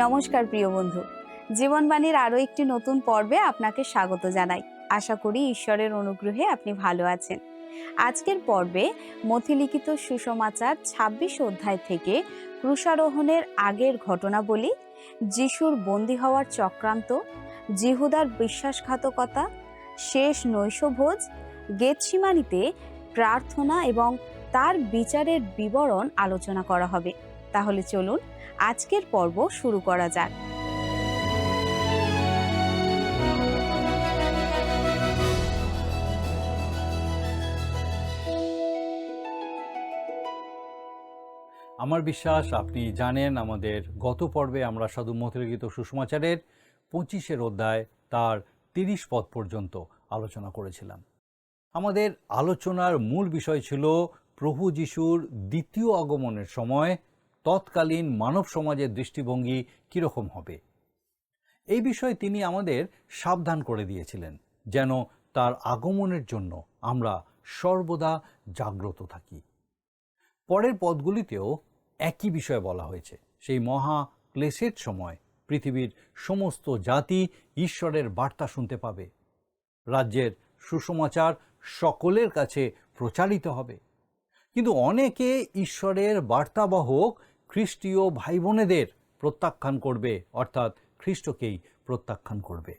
নমস্কার প্রিয় বন্ধু, জীবনবাণীর আরও একটি নতুন পর্বে আপনাকে স্বাগত জানাই। আশা করি ঈশ্বরের অনুগ্রহে আপনি ভালো আছেন। আজকের পর্বে মথিলিখিত সুসমাচার ২৬ অধ্যায় থেকে ক্রুশারোহণের আগের ঘটনাবলী, যিশুর বন্দী হওয়ার চক্রান্ত, জিহুদার বিশ্বাসঘাতকতা, শেষ নৈশভোজ, গেতসিমানিতে প্রার্থনা এবং তার বিচারের বিবরণ আলোচনা করা হবে। তাহলে চলুন আজকের পর্ব শুরু করা যাক। আমার বিশ্বাস আপনি জানেন, আমাদের গত পর্বে আমরা সাধু মথিলিখিত সুসমাচারের 25 অধ্যায় তার 30 পদ পর্যন্ত আলোচনা করেছিলাম। আমাদের আলোচনার মূল বিষয় ছিল প্রভু যিশুর দ্বিতীয় আগমনের সময় তৎকালীন মানব সমাজের দৃষ্টিভঙ্গি কীরকম হবে। এই বিষয়ে তিনি আমাদের সাবধান করে দিয়েছিলেন যেন তার আগমনের জন্য আমরা সর্বদা জাগ্রত থাকি। পরের পদগুলিতেও একই বিষয় বলা হয়েছে। সেই মহা ক্লেশের সময় পৃথিবীর সমস্ত জাতি ঈশ্বরের বার্তা শুনতে পাবে। রাজ্যের সুসমাচার সকলের কাছে প্রচারিত হবে। কিন্তু অনেকে ঈশ্বরের বার্তাবাহক খ্রিস্টীয় ভাই বোনেদের প্রত্যাখ্যান করবে, অর্থাৎ খ্রিস্টকেই প্রত্যাখ্যান করবে।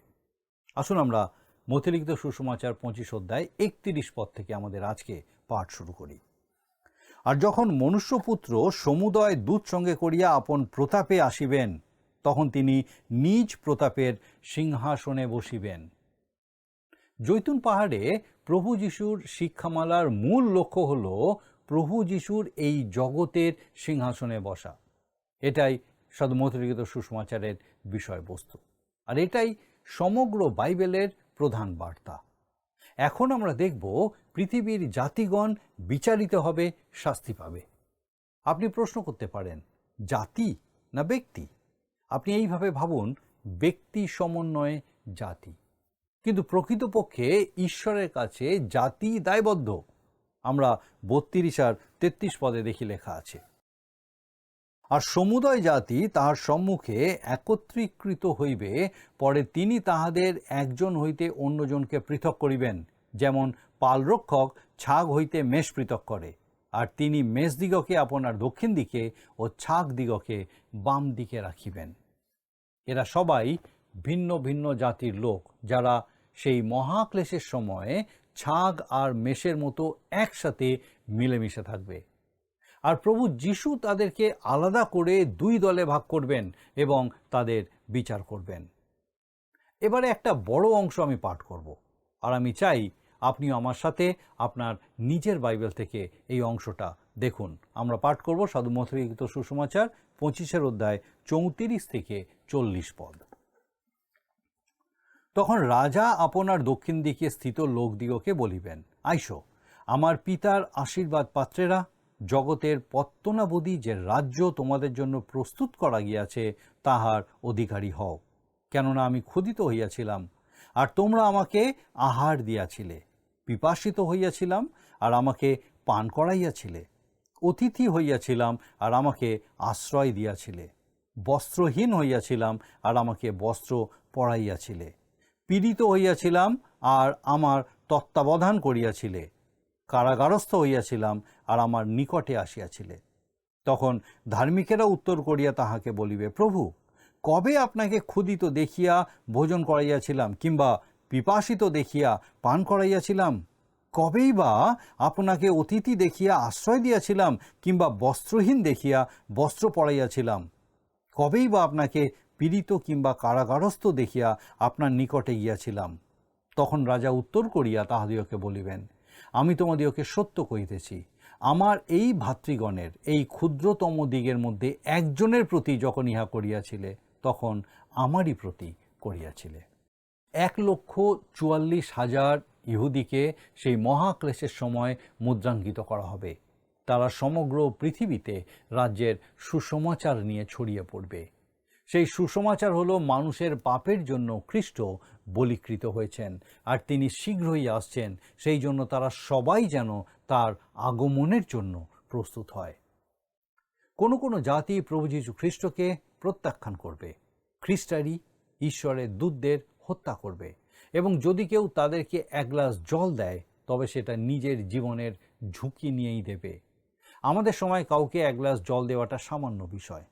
আসুন আমরা মথিলিখিত সুসমাচার 25 অধ্যায় 31 পদ থেকে আমাদের আজকে পাঠ শুরু করি। আর যখন মনুষ্যপুত্র সমুদয় দূত সঙ্গে করিয়া আপন প্রতাপে আসিবেন, তখন তিনি নিজ প্রতাপের সিংহাসনে বসিবেন। জৈতুন পাহাড়ে প্রভু যিশুর শিক্ষামালার মূল লক্ষ্য হল প্রভু যিশুর এই জগতের সিংহাসনে বসা। এটাই সাধু মথিলিখিত সুসমাচারের বিষয়বস্তু, আর এটাই সমগ্র বাইবেলের প্রধান বার্তা। এখন আমরা দেখব পৃথিবীর জাতিগণ বিচারিত হবে, শাস্তি পাবে। আপনি প্রশ্ন করতে পারেন, জাতি না ব্যক্তি? আপনি এইভাবে ভাবুন, ব্যক্তি সমন্বয়ে জাতি। কিন্তু প্রকৃতপক্ষে ঈশ্বরের কাছে জাতি দায়বদ্ধ। আমরা 32 আর 33 পদে দেখি লেখা আছে, আর সমুদয় জাতি তাহার সম্মুখে একত্রীকৃত হইবে, পরে তিনি তাহাদের একজন হইতে অন্যজনকে পৃথক করিবেন, যেমন পালরক্ষক ছাগ হইতে মেষ পৃথক করে। আর তিনি মেষদিগকে আপনার দক্ষিণ দিকে ও ছাগ দিগকে বাম দিকে রাখিবেন। এরা সবাই ভিন্ন ভিন্ন জাতির লোক, যারা সেই মহাক্লেশের সময়ে ছাগ আর মেষের মতো একসাথে মিলেমিশে থাকবে। আর প্রভু যিশু তাদেরকে আলাদা করে দুই দলে ভাগ করবেন এবং তাদের বিচার করবেন। এবারে একটা বড় অংশ আমি পাঠ করব, আর আমি চাই আপনিও আমার সাথে আপনার নিজের বাইবেল থেকে এই অংশটা দেখুন। আমরা পাঠ করব সাধু মথিলিখিত সুসমাচার 25 অধ্যায় 34 থেকে 40 পদ। তখন রাজা আপনার দক্ষিণ দিকে স্থিত লোকদিগকে বলিবেন, আইসো, আমার পিতার আশীর্বাদ পাত্রেরা, জগতের পত্তনাবধি যে রাজ্য তোমাদের জন্য প্রস্তুত করা গিয়াছে তাহার অধিকারী হও। কেননা আমি ক্ষুধিত হইয়াছিলাম, আর তোমরা আমাকে আহার দিয়াছিলে, পিপাসিত হইয়াছিলাম, আর আমাকে পান করাইয়াছিলে, অতিথি হইয়াছিলাম, আর আমাকে আশ্রয় দিয়াছিলে, বস্ত্রহীন হইয়াছিলাম, আর আমাকে বস্ত্র পরাইয়াছিলে, পীড়িত হইয়াছিলাম, আর আমার তত্ত্বাবধান করিয়াছিলে, কারাগারস্থ হইয়াছিলাম, আর আমার নিকটে আসিয়াছিলে। তখন ধার্মিকেরা উত্তর করিয়া তাহাকে বলিবে, প্রভু, কবে আপনাকে ক্ষুধিত দেখিয়া ভোজন করাইয়াছিলাম, কিংবা পিপাসিত দেখিয়া পান করাইয়াছিলাম? কবেই বা আপনাকে অতিথি দেখিয়া আশ্রয় দিয়াছিলাম, কিংবা বস্ত্রহীন দেখিয়া বস্ত্র পরাইয়াছিলাম? কবেই বা আপনাকে পীড়িত কিংবা কারাগারস্থ দেখিয়া আপনার নিকটে গিয়াছিলাম? তখন রাজা উত্তর করিয়া তাহাদিগকে বলিবেন, আমি তোমাদিগকে সত্য কহিতেছি, আমার এই ভাতৃগণের এই ক্ষুদ্রতম দিগের মধ্যে একজনের প্রতি যখন ইহা করিয়াছিলে, তখন আমারই প্রতি করিয়াছিলে। 1,44,000 ইহুদিকে সেই মহাক্লেশের সময় মুদ্রাঙ্কিত করা হবে। তারা সমগ্র পৃথিবীতে রাজ্যের সুসমাচার নিয়ে ছড়িয়ে পড়বে। সেই সুসমাচার হলো মানুষের পাপের জন্য খ্রিস্ট বলীকৃত হয়েছেন, আর তিনি শীঘ্রই আসছেন। সেই জন্য তারা সবাই যেন তার আগমনের জন্য প্রস্তুত হয়। কোনো কোনো জাতি প্রভু যীশু খ্রিস্টকে প্রত্যাখ্যান করবে, খ্রিস্টারই ঈশ্বরের দূতদের হত্যা করবে, এবং যদি কেউ তাদেরকে এক গ্লাস জল দেয় তবে সেটা নিজের জীবনের ঝুঁকি নিয়েই দেবে। আমাদের সময় কাউকে এক গ্লাস জল দেওয়াটা সামান্য বিষয়,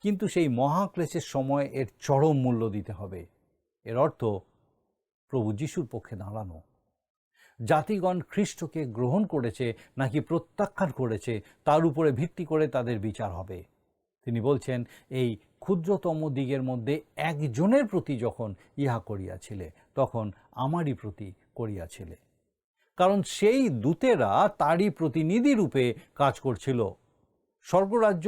কিন্তু সেই মহাক্লেশের সময় এর চরম মূল্য দিতে হবে। এর অর্থ প্রভু যিশুর পক্ষে দাঁড়ানো। জাতিগণ খ্রিস্টকে গ্রহণ করেছে নাকি প্রত্যাখ্যান করেছে তার উপরে ভিত্তি করে তাদের বিচার হবে। তিনি বলছেন, এই ক্ষুদ্রতম দিগের মধ্যে একজনের প্রতি যখন ইহা করিয়াছিলে তখন আমারই প্রতি করিয়াছিলে। কারণ সেই দূতেরা তারই প্রতিনিধি রূপে কাজ করছিল। স্বর্গরাজ্য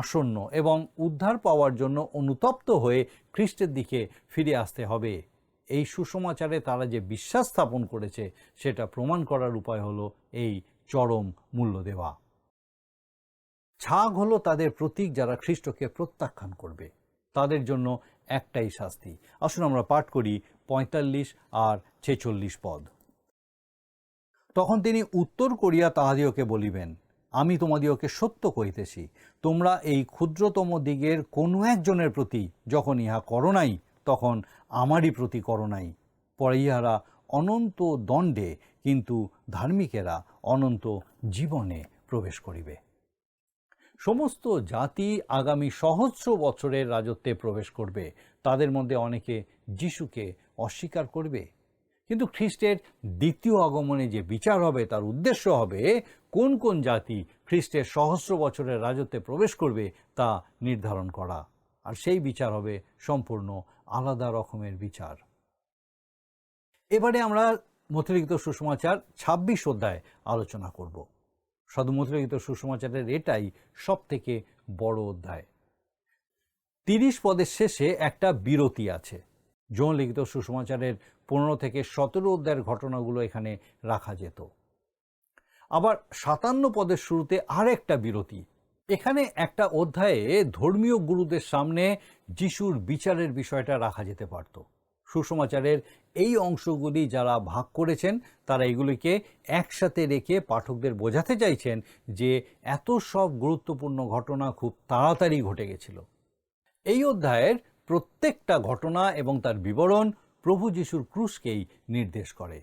আসন্ন এবং উদ্ধার পাওয়ার জন্য অনুতপ্ত হয়ে খ্রিস্টের দিকে ফিরে আসতে হবে। এই সুসমাচারে তারা যে বিশ্বাস স্থাপন করেছে সেটা প্রমাণ করার উপায় হলো এই চরম মূল্য দেওয়া। ছাগ হলো তাদের প্রতীক যারা খ্রিস্টকে প্রত্যাখ্যান করবে। তাদের জন্য একটাই শাস্তি। আসুন আমরা পাঠ করি ৪৫ আর ৪৬ পদ। তখন তিনি উত্তর করিয়া তাহাদিওকে বলিবেন, আমি তোমাদিওকে সত্য কহিতেছি, তোমরা এই ক্ষুদ্রতম দিগের কোনো একজনের প্রতি যখন ইহা করো নাই তখন আমারই প্রতি করো নাই। পরে ইহারা অনন্ত দণ্ডে কিন্তু ধার্মিকেরা অনন্ত জীবনে প্রবেশ করিবে। সমস্ত জাতি আগামী সহস্র বছরের রাজত্বে প্রবেশ করবে। তাদের মধ্যে অনেকে যিশুকে অস্বীকার করবে, কিন্তু খ্রিস্টের দ্বিতীয় আগমনে যে বিচার হবে তার উদ্দেশ্য হবে কোন কোন জাতি খ্রিস্টের সহস্র বছরের রাজত্বে প্রবেশ করবে তা নির্ধারণ করা। আর সেই বিচার হবে সম্পূর্ণ আলাদা রকমের বিচার। এবারে আমরা মথিলিখিত সুসমাচার ২৬ অধ্যায় আলোচনা করব। সাধু মথিলিখিত সুসমাচারের এটাই সব থেকে বড় অধ্যায়। ৩০ পদের শেষে একটা বিরতি আছে। যৌন লিখিত সুসমাচারের ১৫ থেকে ১৭ অধ্যায়ের ঘটনাগুলো এখানে রাখা যেত। আবার ৫৭ পদের শুরুতে আর একটা বিরতি। এখানে একটা অধ্যায়ে ধর্মীয় গুরুদের সামনে যিশুর বিচারের বিষয়টা রাখা যেতে পারত। সুসমাচারের এই অংশগুলি যারা ভাগ করেছেন তারা এগুলিকে একসাথে রেখে পাঠকদের বোঝাতে চাইছেন যে এত সব গুরুত্বপূর্ণ ঘটনা খুব তাড়াতাড়ি ঘটে গেছিল। এই অধ্যায়ের প্রত্যেকটা ঘটনা এবং তার বিবরণ প্রভু যিশুর ক্রুশকেই নির্দেশ করে।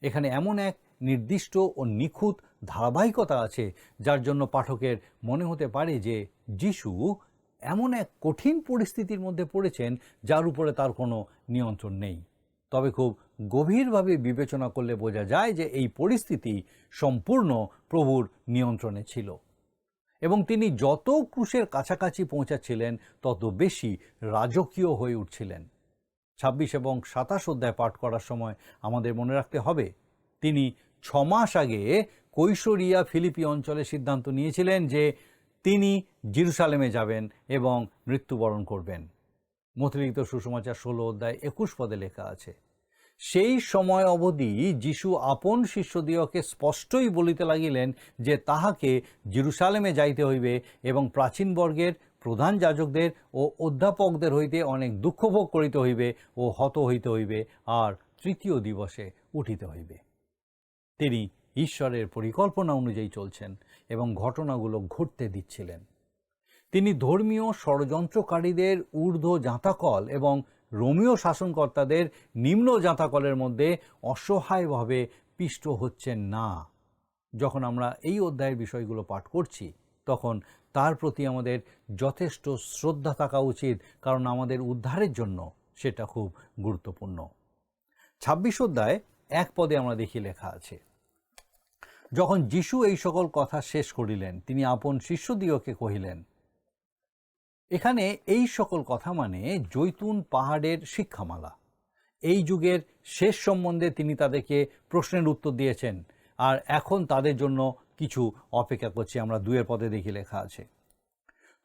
এখানে এমন এক নির্দিষ্ট ও নিখুঁত ধারাবাহিকতা আছে যার জন্য পাঠকের মনে হতে পারে যে যিশু এমন এক কঠিন পরিস্থিতির মধ্যে পড়েছেন যার উপরে তার কোনো নিয়ন্ত্রণ নেই। তবে খুব গভীরভাবে বিবেচনা করলে বোঝা যায় যে এই পরিস্থিতি সম্পূর্ণ প্রভুর নিয়ন্ত্রণে ছিল, এবং তিনি যত ক্রুশের কাছাকাছি পৌঁছাচ্ছিলেন তত বেশি রাজকীয় হয়ে উঠছিলেন। ২৬ এবং ২৭ অধ্যায় পাঠ করার সময় আমাদের মনে রাখতে হবে তিনি ৬ মাস আগে কৈশরিয়া ফিলিপি অঞ্চলে সিদ্ধান্ত নিয়েছিলেন যে তিনি জেরুসালেমে যাবেন এবং মৃত্যুবরণ করবেন। মথিলিখিত সুসমাচার ১৬ অধ্যায় ২১ পদে লেখা আছে, সেই সময় অবধি যিশু আপন শিষ্যদিগকে স্পষ্টই বলিতে লাগিলেন যে তাহাকে জেরুসালেমে যাইতে হইবে এবং প্রাচীনবর্গের প্রধান যাজকদের ও অধ্যাপকদের হইতে অনেক দুঃখভোগ করিতে হইবে ও হত হইতে হইবে, আর তৃতীয় দিবসে উঠিতে হইবে। তিনি ঈশ্বরের পরিকল্পনা অনুযায়ী চলছেন এবং ঘটনাগুলো ঘটতে দিচ্ছিলেন। তিনি ধর্মীয় ষড়যন্ত্রকারীদের ঊর্ধ্ব জাঁতাকল এবং রোমীয় শাসনকর্তাদের নিম্ন জাঁতাকলের মধ্যে অসহায়ভাবে পিষ্ট হচ্ছেন না। যখন আমরা এই অধ্যায়ের বিষয়গুলো পাঠ করছি তখন তার প্রতি আমাদের যথেষ্ট শ্রদ্ধা থাকা উচিত, কারণ আমাদের উদ্ধারের জন্য সেটা খুব গুরুত্বপূর্ণ। ২৬ অধ্যায় ১ পদে আমরা দেখি লেখা আছে, যখন যিশু এই সকল কথা শেষ করিলেন তিনি আপন শিষ্যদিগকে কহিলেন। এখানে এই সকল কথা মানে জৈতুন পাহাড়ের শিক্ষামালা। এই যুগের শেষ সম্বন্ধে তিনি তাদেরকে প্রশ্নের উত্তর দিয়েছেন, আর এখন তাদের জন্য কিছু অপেক্ষা করছে। আমরা ২ পদে দেখি লেখা আছে,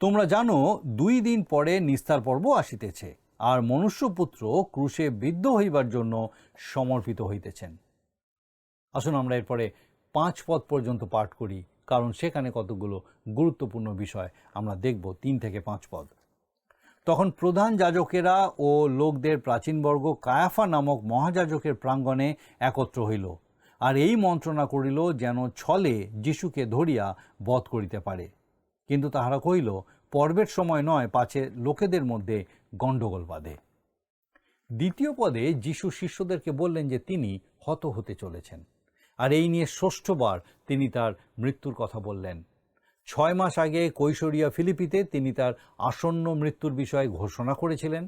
তোমরা জানো ২ দিন পরে নিস্তার পর্ব আসিতেছে, আর মনুষ্যপুত্র ক্রুশে বিদ্ধ হইবার জন্য সমর্পিত হইতেছেন। আসুন আমরা এরপরে ৫ পদ পর্যন্ত পাঠ করি, কারণ সেখানে কতগুলো গুরুত্বপূর্ণ বিষয় আমরা দেখব। ৩ থেকে ৫ পদ। তখন প্রধান যাজকেরা ও লোকদের প্রাচীনবর্গ কায়াফা নামক মহাযাজকের প্রাঙ্গণে একত্র হইল, আর এই মন্ত্রণা করিল যেন ছলে যিশুকে ধরিয়া বধ করিতে পারে। কিন্তু তাহারা কহিল, পর্বের সময় নয়, পাছে লোকেদের মধ্যে গণ্ডগোল বাধে। দ্বিতীয় পদে যিশু শিষ্যদেরকে বললেন যে তিনি হত হতে চলেছেন, আর এই নিয়ে ষষ্ঠবার তিনি তার মৃত্যুর কথা বললেন। 6 মাস আগে কৈশোরিয়া ফিলিপিতে তিনি তার আসন্ন মৃত্যুর বিষয়ে ঘোষণা করেছিলেন,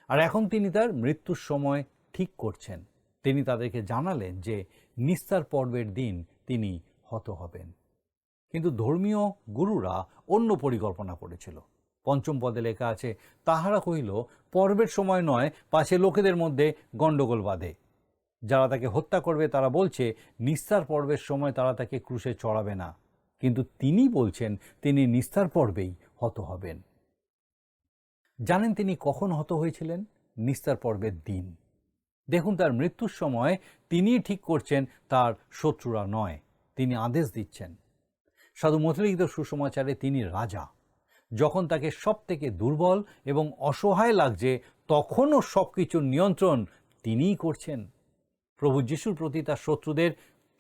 আর এখন তিনি তার মৃত্যুর সময় ঠিক করছেন। তিনি তাদেরকে জানালেন যে নিস্তার পর্বের দিন তিনি হত হবেন। কিন্তু ধর্মীয় গুরুরা অন্য পরিকল্পনা করেছিল। 5ম পদে লেখা আছে, তাহারা কহিল, পর্বের সময় নয়, পাছে লোকেদের মধ্যে গণ্ডগোল বাধে। যারা তাকে হত্যা করবে তারা বলছে নিস্তার পর্বের সময় তারা তাকে ক্রুশে চড়াবে না, কিন্তু তিনি বলছেন তিনি নিস্তার পর্বেই হত হবেন। জানেন তিনি কখন হত হয়েছিলেন? নিস্তার পর্বের দিন। দেখুন, তার মৃত্যুর সময় তিনি ঠিক করছেন, তার শত্রুরা নয়। তিনি আদেশ দিচ্ছেন। সাধু মথলিখিত সুসমাচারে তিনি রাজা। যখন তাকে সব থেকে দুর্বল এবং অসহায় লাগছে, তখনও সব কিছুর নিয়ন্ত্রণ তিনিই করছেন। প্রভু যিশুর প্রতি তার শত্রুদের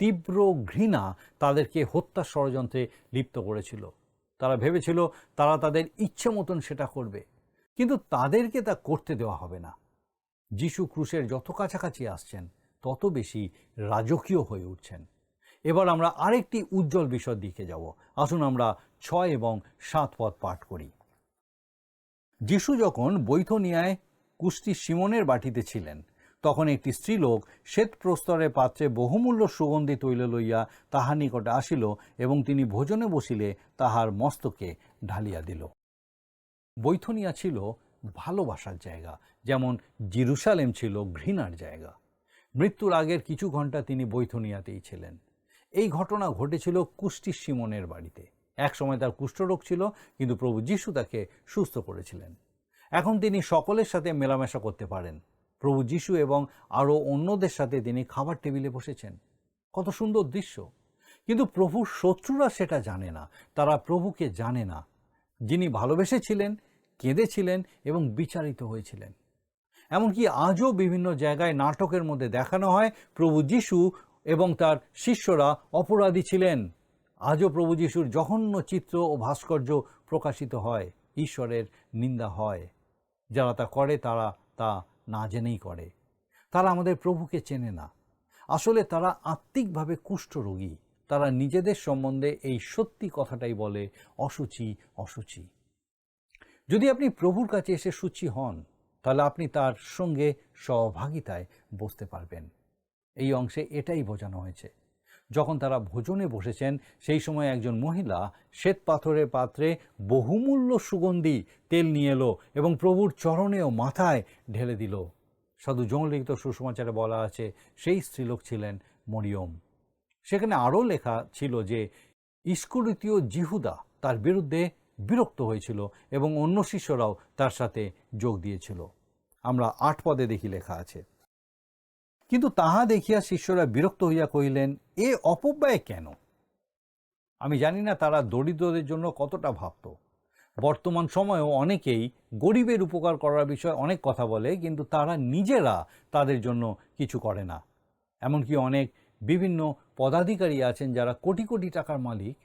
তীব্র ঘৃণা তাদেরকে হত্যা ষড়যন্ত্রে লিপ্ত করেছিল। তারা ভেবেছিল তারা তাদের ইচ্ছে মতন সেটা করবে, কিন্তু তাদেরকে তা করতে দেওয়া হবে না। যিশু ক্রুশের যত কাছাকাছি আসছেন, তত বেশি রাজকীয় হয়ে উঠছেন। এবার আমরা আরেকটি উজ্জ্বল বিষয়ের দিকে যাব। আসুন আমরা 6 এবং 7 পদ পাঠ করি। যিশু যখন বৈথনিয়ায় কুষ্টি সিমনের বাটিতে ছিলেন, তখন একটি স্ত্রীলোক শ্বেত প্রস্তরের পাত্রে বহুমূল্য সুগন্ধি তৈল লইয়া তাহার নিকটে আসিল, এবং তিনি ভোজনে বসিলে তাহার মস্তকে ঢালিয়া দিল। বৈথনিয়া ছিল ভালোবাসার জায়গা, যেমন জেরুসালেম ছিল ঘৃণার জায়গা। মৃত্যুর আগের কিছু ঘন্টা তিনি বৈথনিয়াতেই ছিলেন। এই ঘটনা ঘটেছিল কুষ্টি সিমনের বাড়িতে। এক সময় তার কুষ্ঠরোগ ছিল, কিন্তু প্রভু যিশু তাকে সুস্থ করেছিলেন। এখন তিনি সকলের সাথে মেলামেশা করতে পারেন। প্রভু যিশু এবং আরও অন্যদের সাথে তিনি খাবার টেবিলে বসেছেন। কত সুন্দর দৃশ্য! কিন্তু প্রভুর শত্রুরা সেটা জানে না। তারা প্রভুকে জানে না, যিনি ভালোবেসেছিলেন, কেঁদেছিলেন এবং বিচারিত হয়েছিলেন। এমনকি আজও বিভিন্ন জায়গায় নাটকের মধ্যে দেখানো হয় প্রভু যিশু এবং তার শিষ্যরা অপরাধী ছিলেন। আজও প্রভু যিশুর জঘন্য চিত্র ও ভাস্কর্য প্রকাশিত হয়, ঈশ্বরের নিন্দা হয়। যারা তা করে তারা তা না জেনেই করে। তারা আমাদের প্রভুকে চেনে না। আসলে তারা আত্মিকভাবে কুষ্ঠরোগী। তারা নিজেদের সম্বন্ধে এই সত্যি কথাটাই বলে, অসুচি অসুচি। যদি আপনি প্রভুর কাছে এসে শুচি হন, তাহলে আপনি তার সঙ্গে সহভাগিতায় বসতে পারবেন। এই অংশে এটাই বোঝানো হয়েছে। যখন তারা ভোজনে বসেছেন, সেই সময় একজন মহিলা শ্বেত পাথরের পাত্রে বহুমূল্য সুগন্ধি তেল নিয়ে এলো এবং প্রভুর চরণে ও মাথায় ঢেলে দিল। সাধু জন লিখিত সুসমাচারে বলা আছে, সেই স্ত্রীলোক ছিলেন মরিয়ম। সেখানে আরও লেখা ছিল যে ইস্করিতীয় জিহুদা তার বিরুদ্ধে বিরক্ত হয়েছিল এবং অন্য শিষ্যরাও তার সাথে যোগ দিয়েছিল। আমরা 8 পদে দেখি লেখা আছে, কিন্তু তাহা দেখিয়া শিষ্যরা বিরক্ত হইয়া কহিলেন, এ অপব্যয় কেন? আমি জানি না তারা দরিদ্রদের জন্য কতটা ভাবত। বর্তমান সময়েও অনেকেই গরিবের উপকার করার বিষয়ে অনেক কথা বলে, কিন্তু তারা নিজেরা তাদের জন্য কিছু করে না। এমনকি অনেক বিভিন্ন পদাধিকারী আছেন যারা কোটি কোটি টাকার মালিক,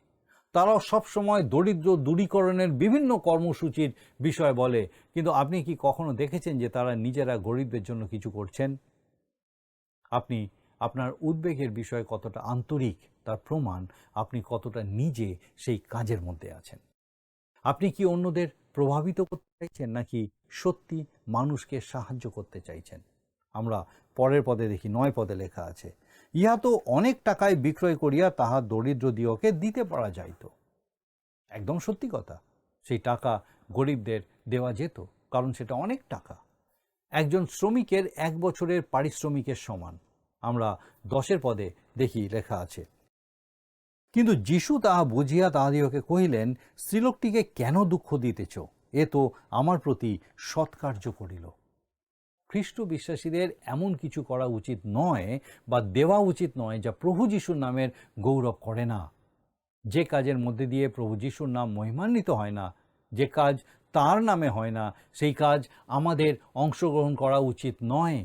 তারাও সবসময় দরিদ্র দূরীকরণের বিভিন্ন কর্মসূচির বিষয় বলে, কিন্তু আপনি কি কখনো দেখেছেন যে তারা নিজেরা গরিবদের জন্য কিছু করছেন? আপনি আপনার উদ্বেগের বিষয়ে কতটা আন্তরিক, তার প্রমাণ আপনি কতটা নিজে সেই কাজের মধ্যে আছেন। আপনি কি অন্যদের প্রভাবিত করতে চাইছেন, নাকি সত্যি মানুষকে সাহায্য করতে চাইছেন? আমরা পরের পদে দেখি, 9 পদে লেখা আছে, ইহা তো অনেক টাকায় বিক্রয় করিয়া তাহা দরিদ্র দিওকে দিতে পারা যাইত। একদম সত্যি কথা, সেই টাকা গরিবদের দেওয়া যেত, কারণ সেটা অনেক টাকা। একজন শ্রমিকের 1 বছরের পারিশ্রমিকের সমান। আমরা 10 পদে দেখি লেখা আছে, কিন্তু যিশু তাহা বুঝিয়া তাহাদিওকে কহিলেন, স্ত্রীলোকটিকে কেন দুঃখ দিতেছ? এ তো আমার প্রতি সৎকার্য করিল। খ্রিস্ট বিশ্বাসীদের এমন কিছু করা উচিত নয় বা দেওয়া উচিত নয় যা প্রভু যিশুর নামের গৌরব করে না। যে কাজের মধ্যে দিয়ে প্রভু যিশুর নাম মহিমান্বিত হয় না, যে কাজ তার নামে হয় না, সেই কাজ আমাদের অংশগ্রহণ করা উচিত নয়।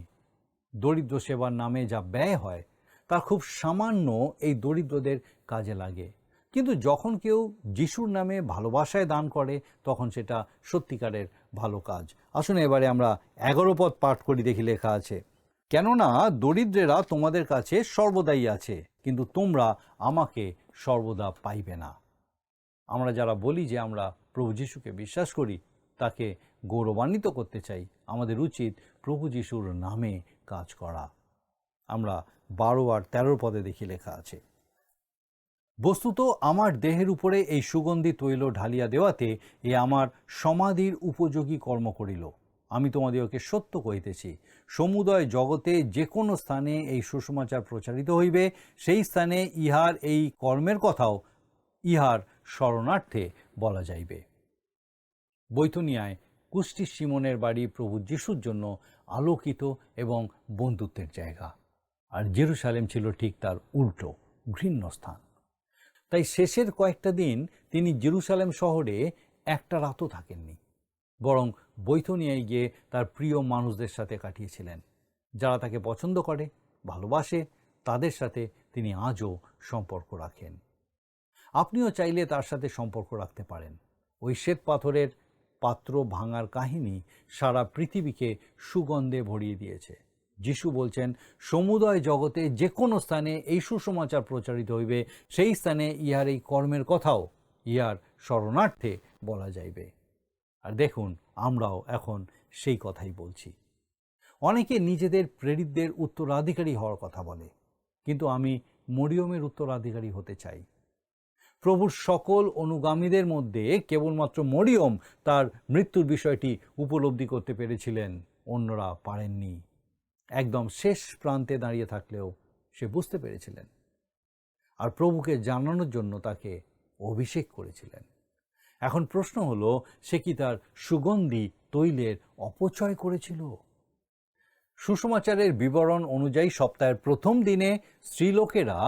দরিদ্র সেবার নামে যা ব্যয় হয় তার খুব সামান্য এই দরিদ্রদের কাজে লাগে। কিন্তু যখন কেউ যিশুর নামে ভালোবাসায় দান করে তখন সেটা সত্যিকারের ভালো কাজ। আসুন এবারে আমরা 11 পদ পাঠ করি, দেখি লেখা আছে, কেননা দরিদ্রেরা তোমাদের কাছে সর্বদাই আছে, কিন্তু তোমরা আমাকে সর্বদা পাইবে না। আমরা যারা বলি যে আমরা প্রভু যিশুকে বিশ্বাস করি, তাকে গৌরবান্বিত করতে চাই, আমাদের উচিত প্রভু যিশুর নামে কাজ করা। আমরা 12 আর 13 পদে দেখি লেখা আছে, বস্তুত আমার দেহের উপরে এই সুগন্ধি তৈল ঢালিয়া দেওয়াতে এ আমার সমাধির উপযোগী কর্ম করিল। আমি তোমাদিগকে সত্য কহিতেছি, সমুদয় জগতে যে কোনো স্থানে এই সুসমাচার প্রচারিত হইবে, সেই স্থানে ইহার এই কর্মের কথাও ইহার স্মরণার্থে বলা যাইবে। বৈথনিয়ায় কুষ্টি সিমনের বাড়ি প্রভু যিশুর জন্য আলোকিত এবং বন্ধুত্বের জায়গা, আর জেরুসালেম ছিল ঠিক তার উল্টো, ঘৃণ্য স্থান। তাই শেষের কয়েকটা দিন তিনি জেরুসালেম শহরে একটা রাতও থাকেননি, বরং বৈথনিয়ায় গিয়ে তার প্রিয় মানুষদের সাথে কাটিয়েছিলেন। যারা তাকে পছন্দ করে, ভালোবাসে, তাদের সাথে তিনি আজও সম্পর্ক রাখেন। আপনিও চাইলে তার সাথে সম্পর্ক রাখতে পারেন। ওই শ্বেত পাথরের পাত্র ভাঙার কাহিনী সারা পৃথিবীকে সুগন্ধে ভরিয়ে দিয়েছে। যিশু বলছেন, সমুদয় জগতে যে কোনো স্থানে এই সুসমাচার প্রচারিত হইবে, সেই স্থানে ইহার এই কর্মের কথাও ইহার স্মরণার্থে বলা যাইবে। আর দেখুন, আমরাও এখন সেই কথাই বলছি। অনেকে নিজেদের প্রেরিতদের উত্তরাধিকারী হওয়ার কথা বলে, কিন্তু আমি মরিয়মের উত্তরাধিকারী হতে চাই। প্রভুর সকল অনুগামীদের মধ্যে কেবলমাত্র মরিয়ম তার মৃত্যুর বিষয়টি উপলব্ধি করতে পেরেছিলেন, অন্যরা পারেননি। একদম শেষ প্রান্তে দাঁড়িয়ে থাকলেও সে বুঝতে পেরেছিলেন, আর প্রভুকে জানানোর জন্য তাকে অভিষেক করেছিলেন। এখন প্রশ্ন হলো, সে কি তার সুগন্ধি তৈলের অপচয় করেছিল? সুসমাচারের বিবরণ অনুযায়ী সপ্তাহের প্রথম দিনে স্ত্রীলোকেরা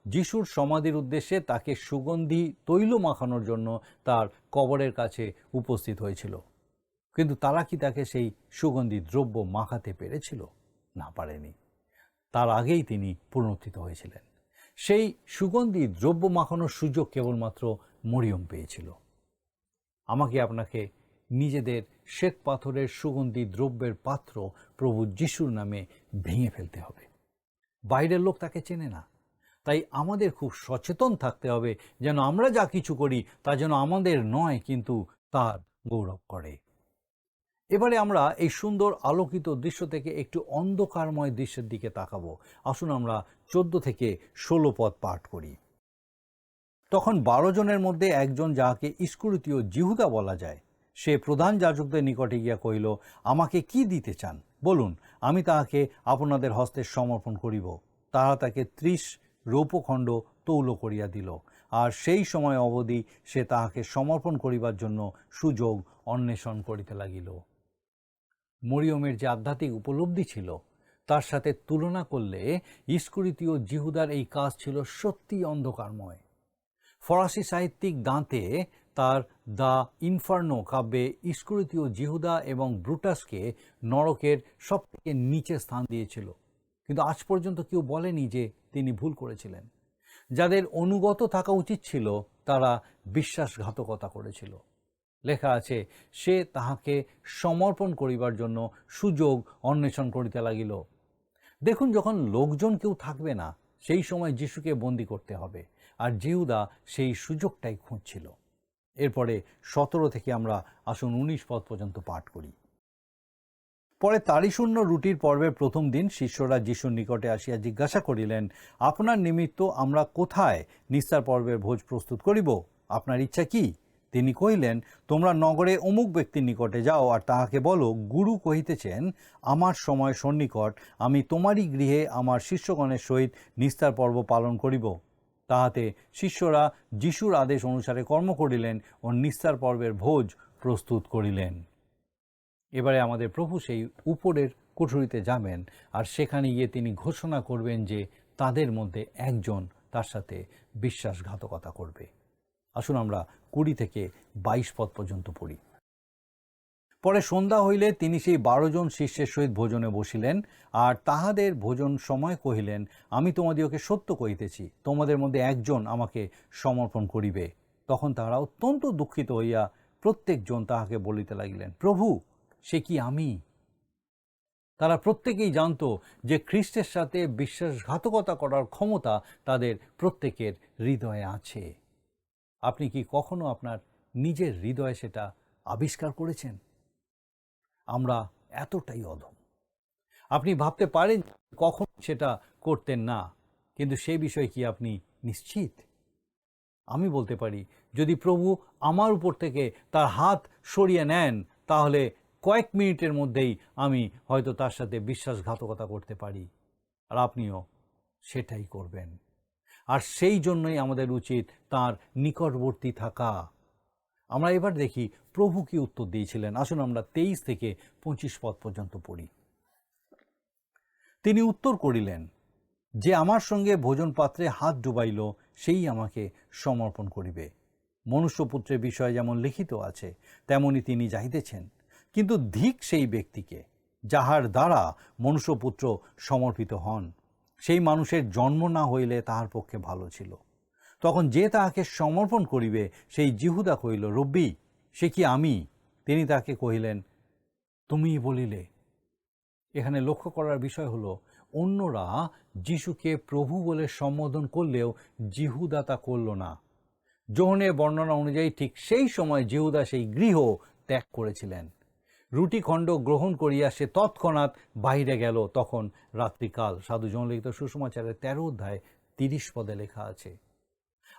যিশুর সমাধির উদ্দেশ্যে তাকে সুগন্ধি তৈল মাখানোর জন্য তার কবরের কাছে উপস্থিত হয়েছিল। কিন্তু তারা কি তাকে সেই সুগন্ধি দ্রব্য মাখাতে পেরেছিল? না, পারেনি। তার আগেই তিনি পুনরুত্থিত হয়েছিলেন। সেই সুগন্ধি দ্রব্য মাখানোর সুযোগ কেবলমাত্র মরিয়ম পেয়েছিল। আমাকে আপনাকে নিজেদের শ্বেত পাথরের সুগন্ধি দ্রব্যের পাত্র প্রভু যিশুর নামে ভেঙে ফেলতে হবে। বাইরের লোক তাকে চেনে না, তাই আমাদের খুব সচেতন থাকতে হবে যেন আমরা যা কিছু করি তা যেন আমাদের নয়, কিন্তু তার গৌরব করে। এবারে আমরা এই সুন্দর আলোকিত দৃশ্য থেকে একটু অন্ধকারময় দৃশ্যের দিকে তাকাবো। আসুন আমরা 14 থেকে 16 পদ পাঠ করি। তখন 12 জনের মধ্যে একজন, যাহাকে ইস্করিওতীয় যিহুদা বলা যায়, সে প্রধান যাজকদের নিকটে গিয়া কহিল, আমাকে কি দিতে চান বলুন, আমি তাহাকে আপনাদের হস্তে সমর্পণ করিব। তাহারা তাকে 30 রৌপ্যখণ্ড তৌল করিয়া দিল, আর সেই সময় অবধি সে তাহাকে সমর্পণ করিবার জন্য সুযোগ অন্বেষণ করিতে লাগিল। মরিয়মের যে আধ্যাত্মিক উপলব্ধি ছিল, তার সাথে তুলনা করলে ইস্করিওতীয় যিহুদার এই কাজ ছিল সত্যি অন্ধকারময়। ফরাসি সাহিত্যিক দাঁতে তার দ্য ইনফার্নো কাব্যে ইস্করিওতীয় যিহুদা এবং ব্রুটাসকে নরকের সবথেকে নিচে স্থান দিয়েছিল, কিন্তু আজ পর্যন্ত কেউ বলেনি যে তিনি ভুল করেছিলেন। যাদের অনুগত থাকা উচিত ছিল, তারা বিশ্বাসঘাতকতা করেছিল। লেখা আছে, সে তাহাকে সমর্পণ করিবার জন্য সুযোগ অন্বেষণ করিতে লাগিল। দেখুন, যখন লোকজন কেউ থাকবে না, সেই সময় যিশুকে বন্দী করতে হবে, আর যিহুদা সেই সুযোগটাই খুঁজছিল। এরপরে 17 থেকে আমরা আসুন 19 পদ পর্যন্ত পাঠ করি। পরে তারিশূন্য রুটির পর্বের প্রথম দিন শিষ্যরা যিশুর নিকটে আসিয়া জিজ্ঞাসা করিলেন, আপনার নিমিত্ত আমরা কোথায় নিস্তার পর্বের ভোজ প্রস্তুত করিব? আপনার ইচ্ছা কি? তিনি কহিলেন, তোমরা নগরে অমুক ব্যক্তির নিকটে যাও, আর তাহাকে বলো, গুরু কহিতেছেন, আমার সময় সন্নিকট, আমি তোমারই গৃহে আমার শিষ্যগণের সহিত নিস্তার পর্ব পালন করিব। তাহাতে শিষ্যরা যিশুর আদেশ অনুসারে কর্ম করিলেন ও নিস্তার পর্বের ভোজ প্রস্তুত করিলেন। এবারে আমাদের প্রভু সেই উপরের কুঠুরিতে যাবেন, আর সেখানে গিয়ে তিনি ঘোষণা করবেন যে তাদের মধ্যে একজন তার সাথে বিশ্বাসঘাতকতা করবে। আসুন আমরা 20 থেকে 22 পদ পর্যন্ত পড়ি। পরে সন্ধ্যা হইলে তিনি সেই 12 জন শিষ্যের সহিত ভোজনে বসিলেন, আর তাহাদের ভোজন সময় কহিলেন, আমি তোমাদিওকে সত্য কহিতেছি, তোমাদের মধ্যে একজন আমাকে সমর্পণ করিবে। তখন তাহারা অত্যন্ত দুঃখিত হইয়া প্রত্যেকজন তাহাকে বলিতে লাগিলেন, প্রভু, সে কি আমি? তারা প্রত্যেকেই জানত যে খ্রিস্টের সাথে বিশ্বাসঘাতকতা করার ক্ষমতা তাদের প্রত্যেকের হৃদয়ে আছে। আপনি কি কখনো আপনার নিজের হৃদয়ে সেটা আবিষ্কার করেছেন? আমরা এতটাই অধম। আপনি ভাবতে পারেন কখন সেটা করতেন না, কিন্তু সেই বিষয়ে কি আপনি নিশ্চিত? আমি বলতে পারি, যদি প্রভু আমার উপর থেকে তার হাত সরিয়ে নেন, তাহলে কয়েক মিনিটের মধ্যেই আমি হয়তো তার সাথে বিশ্বাসঘাতকতা করতে পারি, আর আপনিও সেটাই করবেন। আর সেই জন্যই আমাদের উচিত তার নিকটবর্তী থাকা। আমরা এবার দেখি প্রভু কি উত্তর দিয়েছিলেন। আসুন আমরা 23 থেকে 25 পদ পর্যন্ত পড়ি। তিনি উত্তর করিলেন, যে আমার সঙ্গে ভোজন পাত্রে হাত ডুবাইল, সেই আমাকে সমর্পণ করিবে। মনুষ্যপুত্রের বিষয়ে যেমন লিখিত আছে, তেমনি তিনি যাইতেছেন। কিন্তু ধিক সেই ব্যক্তিকে যাহার দ্বারা মনুষ্যপুত্র সমর্পিত হন। সেই মানুষের জন্ম না হইলে তাহার পক্ষে ভালো ছিল। তখন যে তাহাকে সমর্পণ করিবে, সেই জিহুদা কহিল, রব্বি, সে কি আমি? তিনি তাকে কহিলেন, তুমিই বলিলে। এখানে লক্ষ্য করার বিষয় হলো, অন্যরা যিশুকে প্রভু বলে সম্বোধন করলেও জিহুদা তা করল না। যোহনের বর্ণনা অনুযায়ী ঠিক সেই সময় জিহুদা সেই গৃহ ত্যাগ করেছিলেন। রুটিখণ্ড গ্রহণ করিয়া সে তৎক্ষণাৎ বাহিরে গেল। তখন রাত্রিকাল। সাধু জন লিখিত সুসমাচারের 13 অধ্যায় 30 পদে লেখা আছে।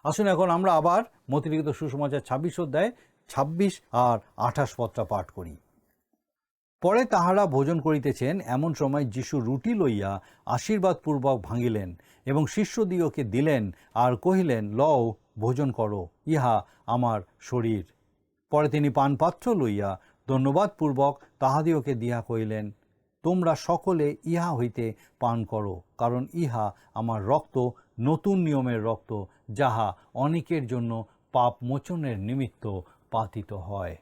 আসুন এখন আমরা আবার মথি লিখিত সুসমাচার 26 অধ্যায় 26 আর 28 পদটা পাঠ করি। পরে তাহারা ভোজন করিতেছেন, এমন সময় যিশু রুটি লইয়া আশীর্বাদপূর্বক ভাঙিলেন এবং শিষ্যদিগকে দিলেন, আর কহিলেন, লও, ভোজন করো, ইহা আমার শরীর। পরে তিনি পানপাত্র লইয়া ধন্যবাদপূর্বক তাহাদিওকে দিয়া কহিলেন, তোমরা সকলে ইহা হইতে পান করো, কারণ ইহা আমার রক্ত, নতুন নিয়মের রক্ত, যাহা অনেকের জন্য পাপ মোচনের নিমিত্ত পাতিত হয়।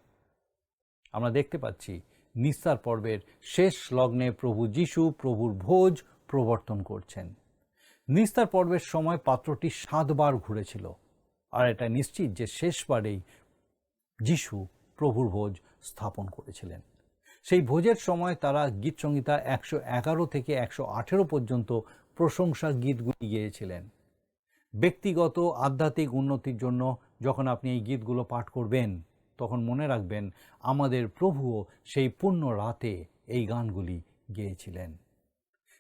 আমরা দেখতে পাচ্ছি নিস্তার পর্বের শেষ লগ্নে প্রভু যিশু প্রভুর ভোজ প্রবর্তন করছেন। নিস্তার পর্বের সময় পাত্রটি 7 বার ঘুরেছিল, আর এটা নিশ্চিত যে শেষবারেই যিশু প্রভুর ভোজ স্থাপন করেছিলেন। সেই ভোজের সময় তারা গীতসংহিতা 111 থেকে 118 পর্যন্ত প্রশংসা গীতগুলি গেয়েছিলেন। ব্যক্তিগত আধ্যাত্মিক উন্নতির জন্য যখন আপনি এই গীতগুলো পাঠ করবেন, তখন মনে রাখবেন আমাদের প্রভুও সেই পূর্ণ রাতে এই গানগুলি গেয়েছিলেন।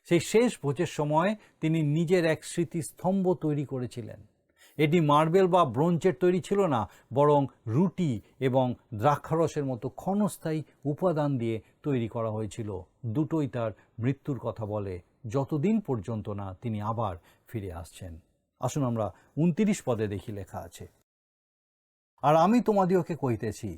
সেই শেষ ভোজের সময় তিনি নিজের এক স্মৃতিস্তম্ভ তৈরি করেছিলেন। এটি মার্বেল বা ব্রোঞ্জের তৈরি ছিল না, বরং রুটি এবং দ্রাক্ষারসের মতো ক্ষণস্থায়ী উপাদান দিয়ে তৈরি করা হয়েছিল। দুটোই তার মৃত্যুর কথা বলে, যতদিন পর্যন্ত না তিনি আবার ফিরে আসছেন। আসুন আমরা 29 পদে দেখি লেখা আছে, আর আমি তোমাদিওকে কহিতেছি,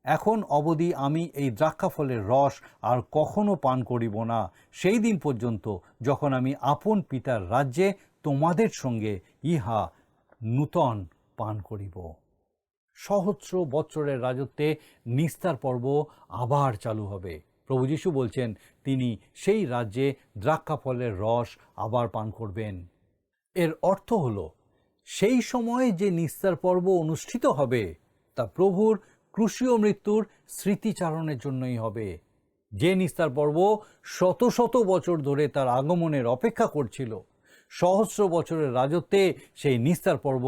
এখন অবধি আমি এই দ্রাক্ষাফলের রস আর কখনো পান করিব না, সেই দিন পর্যন্ত যখন আমি আপন পিতার রাজ্যে তোমাদের সঙ্গে ইহা নূতন পান করিব। সহস্র বৎসরের রাজত্বে নিস্তার পর্ব আবার চালু হবে। প্রভু যিশু বলছেন তিনি সেই রাজ্যে দ্রাক্ষাফলের রস আবার পান করবেন। এর অর্থ হলো, সেই সময়ে যে নিস্তার পর্ব অনুষ্ঠিত হবে তা প্রভুর ক্রুশীয় মৃত্যুর স্মৃতিচারণের জন্যই হবে। যে নিস্তার পর্ব শত শত বছর ধরে তার আগমনের অপেক্ষা করছিল, সহস্র বছরের রাজত্বে সেই নিস্তার পর্ব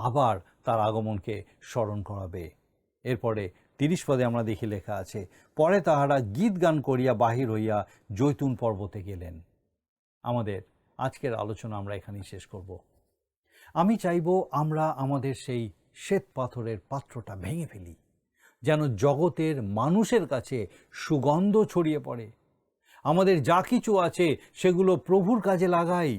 আবার তার আগমনকে স্মরণ করাবে। এরপরে 30 পদে আমরা দেখি লেখা আছে, পরে তাহারা গীত গান করিয়া বাহির হইয়া জৈতুন পর্বতে গেলেন। আমাদের আজকের আলোচনা আমরা এখানেই শেষ করব। আমি চাইব আমরা আমাদের সেই শ্বেত পাথরের পাত্রটা ভেঙে ফেলি, যেন জগতের মানুষের কাছে সুগন্ধ ছড়িয়ে পড়ে। আমাদের যা কিছু আছে সেগুলো প্রভুর কাজে লাগাই,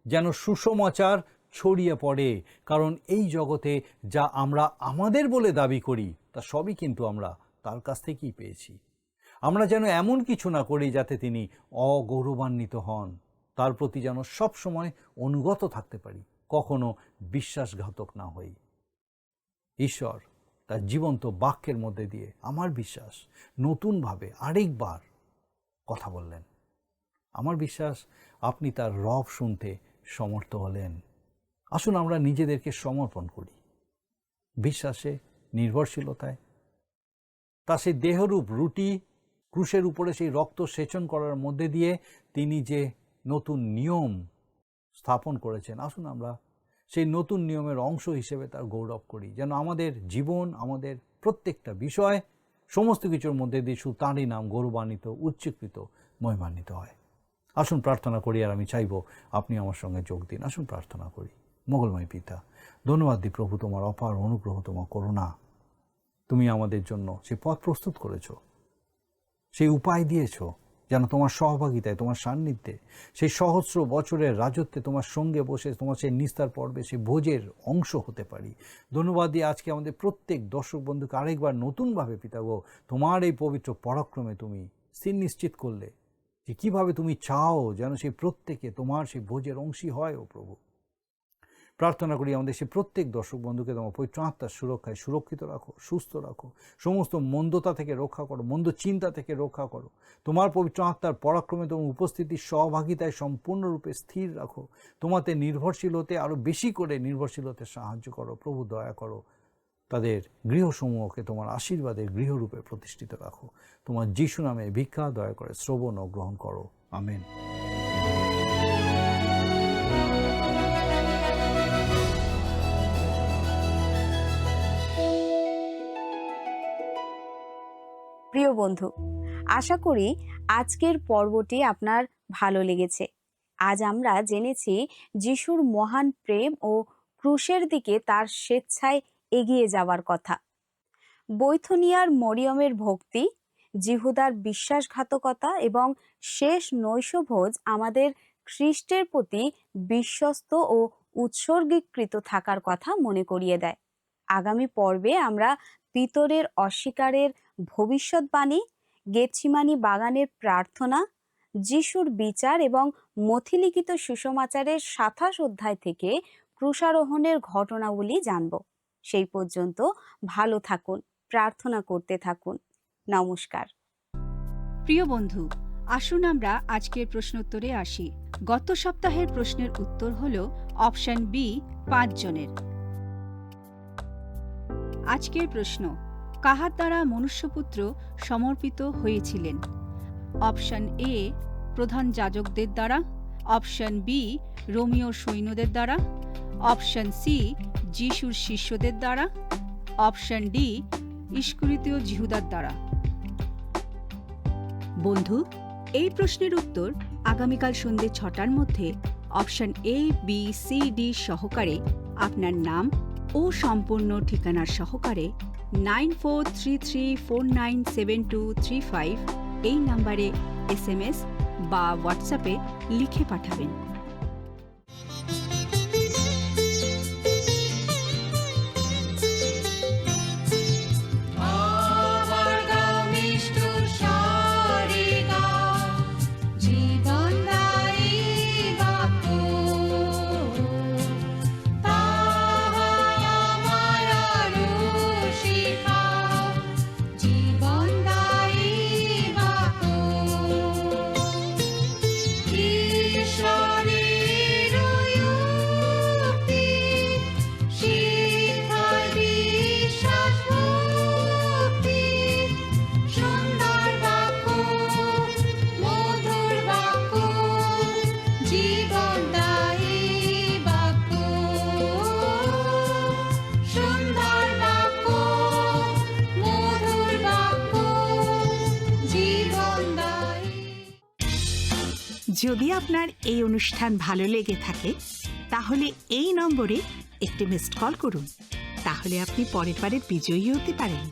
যেন সুসমাচার ছড়িয়ে পড়ে। কারণ এই জগতে যা আমরা আমাদের বলে দাবি করি তা সবই কিন্তু আমরা তার কাছ থেকেই পেয়েছি। আমরা যেন এমন কিছু না করি যাতে তিনি অগৌরবান্বিত হন। তার প্রতি যেন সবসময় অনুগত থাকতে পারি, কখনো বিশ্বাসঘাতক না হই। ঈশ্বর তার জীবন্ত বাক্যের মধ্যে দিয়ে আমার বিশ্বাস নতুনভাবে আরেকবার কথা বললেন। আমার বিশ্বাস আপনি তার রব শুনতে সমর্থ হলেন। আসুন আমরা নিজেদেরকে সমর্পণ করি বিশ্বাসে, নির্ভরশীলতায়। তার সেই দেহরূপ রুটি ক্রুশের উপরে সেই রক্ত সেচন করার মধ্যে দিয়ে তিনি যে নতুন নিয়ম স্থাপন করেছেন, আসুন আমরা সেই নতুন নিয়মের অংশ হিসেবে তার গৌরব করি, যেন আমাদের জীবন, আমাদের প্রত্যেকটা বিষয়, সমস্ত কিছুর মধ্যে দিয়ে শুধু তাঁরই নাম গৌরবান্বিত, উচ্চীকৃত, মহিমান্বিত হয়। আসুন প্রার্থনা করি, আর আমি চাইব আপনি আমার সঙ্গে যোগ দিন। আসুন প্রার্থনা করি। মঙ্গলময় পিতা, ধন্যবাদ দিই প্রভু, তোমার অপার অনুগ্রহ, তোমার করুণা। তুমি আমাদের জন্য সেই পথ প্রস্তুত করেছো, সেই উপায় দিয়েছো, যেন তোমার সহভাগিতায়, তোমার সান্নিধ্যে, সেই সহস্র বছরের রাজত্বে তোমার সঙ্গে বসে তোমার সেই নিস্তার পর্বে সেই ভোজের অংশ হতে পারি। ধন্যবাদ দিয়ে আজকে আমাদের প্রত্যেক দর্শক বন্ধুকে আরেকবার নতুনভাবে পিতাগো তোমার এই পবিত্র পরাক্রমে তুমি স্থির নিশ্চিত করলে যে কীভাবে তুমি চাও যেন সেই প্রত্যেকে তোমার সেই ভোজের অংশী হয়। ও প্রভু, প্রার্থনা করি আমাদের সেই প্রত্যেক দর্শক বন্ধুকে তোমার পবিত্র আত্মার সুরক্ষায় সুরক্ষিত রাখো, সুস্থ রাখো, সমস্ত মন্দতা থেকে রক্ষা করো, মন্দ চিন্তা থেকে রক্ষা করো। তোমার পবিত্র আত্মার পরাক্রমে তোমার উপস্থিতির সহভাগিতায় সম্পূর্ণরূপে স্থির রাখো। তোমাতে নির্ভরশীল হতে, আরও বেশি করে নির্ভরশীল হতে সাহায্য করো। প্রভু দয়া করো, তাদের গৃহসমূহকে তোমার আশীর্বাদের গৃহরূপে প্রতিষ্ঠিত রাখো। তোমার যিশু নামে ভিক্ষা দয়া করে শ্রবণ ও গ্রহণ করো। আমেন। প্রিয় বন্ধু, আশা করি আজকের পর্বটি আপনার ভালো লেগেছে। আজ আমরা জেনেছি যিশুর মহান প্রেম ও ক্রুশের দিকে তার স্বেচ্ছায় এগিয়ে যাওয়ার কথা। বৈথনিয়ার মরিয়মের ভক্তি, জিহুদার বিশ্বাসঘাতকতা এবং শেষ নৈশভোজ আমাদের খ্রিস্টের প্রতি বিশ্বস্ত ও উৎসর্গীকৃত থাকার কথা মনে করিয়ে দেয়। আগামী পর্বে আমরা পিতরের অস্বীকারের ভবিষ্যৎবাণী, গেতসিমানি বাগানের প্রার্থনা, যিশুর বিচার এবং মথিলিখিত সুসমাচারের ২৭ অধ্যায় থেকে ক্রুশারোহণের ঘটনাগুলি জানব। সেই পর্যন্ত ভালো থাকুন, প্রার্থনা করতে থাকুন। নমস্কার। প্রিয় বন্ধু, আসুন আমরা আজকের প্রশ্নোত্তরে আসি। গত সপ্তাহের প্রশ্নের উত্তর হল অপশন বি, ৫ জনের। আজকের প্রশ্ন, কাহার দ্বারা মনুষ্যপুত্র সমর্পিত হয়েছিলেন? অপশন এ, প্রধান যাজকদের দ্বারা। অপশন বি, রোমীয় সৈন্যদের দ্বারা। অপশন সি, যিশুর শিষ্যদের দ্বারা। অপশন ডি, ইস্করিতীয় জিহুদার দ্বারা। বন্ধু, এই প্রশ্নের উত্তর আগামীকাল সন্ধ্যে ৬টার মধ্যে option A, B, C, D সহকারে আপনার নাম ও সম্পূর্ণ ঠিকানার সহকারে 9433497235 এই নম্বরে SMS বা হোয়াটসঅ্যাপে লিখে পাঠাবেন। যদি আপনার এই অনুষ্ঠান ভালো লেগে থাকে তাহলে এই নম্বরে একটি মিসড কল করুন। তাহলে আপনি পরের বারের বিজয়ী হতে পারেন।